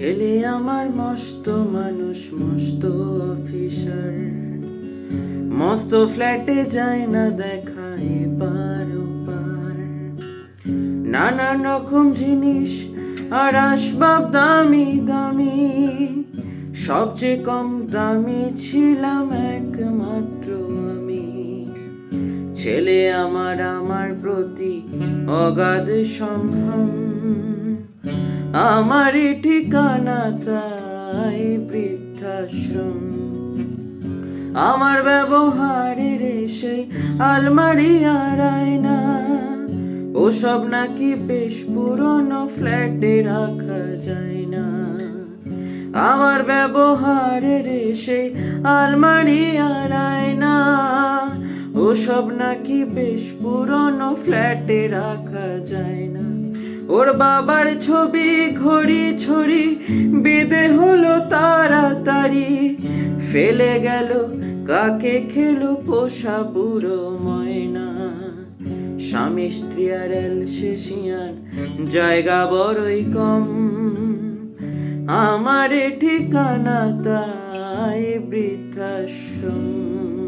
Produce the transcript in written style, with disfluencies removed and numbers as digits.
ছেলে আমার মস্ত মানুষ, মস্ত অফিসার, মস্ত ফ্ল্যাটে যায় না দেখা এপার ওপার। নানান রকম জিনিস আর আসবাব দামি দামি, সবচেয়ে কম দামি ছিলাম একমাত্র আমি। ছেলে আমার আমার প্রতি অগাধ সম্ভ্রম, আমারই ঠিকানা তাই বৃদ্ধাশ্রম। আমার ব্যবহারের সেই আলমারি আর আয়না, ওসব নাকি বেশ পুরনো ফ্ল্যাটে রাখা যায় না। আমার ব্যবহারের সেই আলমারি আর আয়না, ওসব নাকি বেশ পুরনো ফ্ল্যাটে রাখা যায় না। ওর বাবার ছবি ঘড়ি ছড়ি বেঁধে হলো তাড়াতাড়ি, ফেলে গেল কাকে খেলো পোষা বুড়ো ময়না। স্বামী স্ত্রী আর এলসেশিয়ান জায়গা বড়ই কম, আমার ঠিকানা তাই বৃদ্ধাশ্রম।